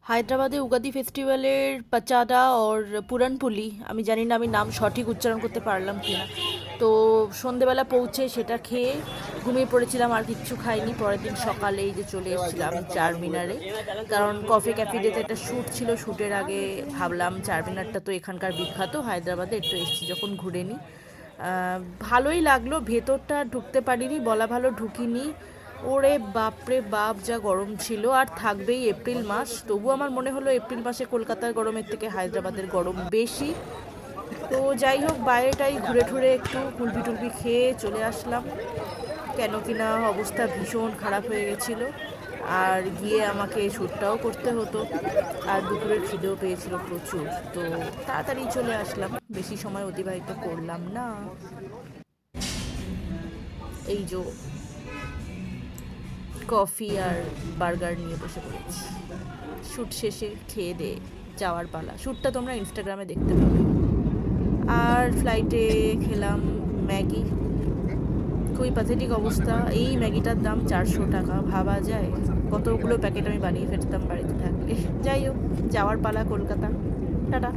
হায়দ্রাবাদে উগাদি ফেস্টিভ্যালের পাচাডা ওর পুরানপুলি, আমি জানি না আমি নাম সঠিক উচ্চারণ করতে পারলাম কিনা। তো সন্ধেবেলা পৌঁছে সেটা খেয়ে ঘুমিয়ে পড়েছিলাম, আর কিচ্ছু খাইনি। পরের দিন সকালেই যে চলে এসেছিলাম চারমিনারে, কারণ কফি ক্যাফিডেতে একটা শ্যুট ছিল। শ্যুটের আগে ভাবলাম চারমিনারটা তো এখানকার বিখ্যাত হায়দ্রাবাদে, একটু এসেছি যখন ঘুরে নিই। ভালোই লাগলো, ভেতরটা ঢুকতে পারিনি, বলা ভালো ঢুকিনি। ওরে বাপরে বাপ, যা গরম ছিল! আর থাকবেই, এপ্রিল মাস। তবু আমার মনে হলো এপ্রিল মাসে কলকাতার গরমের থেকে হায়দ্রাবাদের গরম বেশি। তো যাই হোক, বাইরেটাই ঘুরে ঠুরে একটু কুলপি টুলপি খেয়ে চলে আসলাম, কেন কিনা অবস্থা ভীষণ খারাপ হয়ে গেছিলো। আর গিয়ে আমাকে শ্যুটটাও করতে হতো, আর দুপুরের খিদেও পেয়েছিল প্রচুর। তো তাড়াতাড়ি চলে আসলাম, বেশি সময় অতিবাহিত করলাম না। এই যে কফি আর বার্গার নিয়ে বসে পড়েছি। শ্যুট শেষে খেয়ে দিয়ে যাওয়ার পালা। শ্যুটটা তোমরা ইনস্টাগ্রামে দেখতে পাবে। আর ফ্লাইটে খেলাম ম্যাগি, খুবই প্যাথেটিক অবস্থা। এই ম্যাগিটার দাম 400 টাকা, ভাবা যায় কতগুলো প্যাকেট আমি বানিয়ে ফেলতাম বাড়িতে থাকলে। যাই হোক, যাওয়ার পালা কলকাতা। টাটা।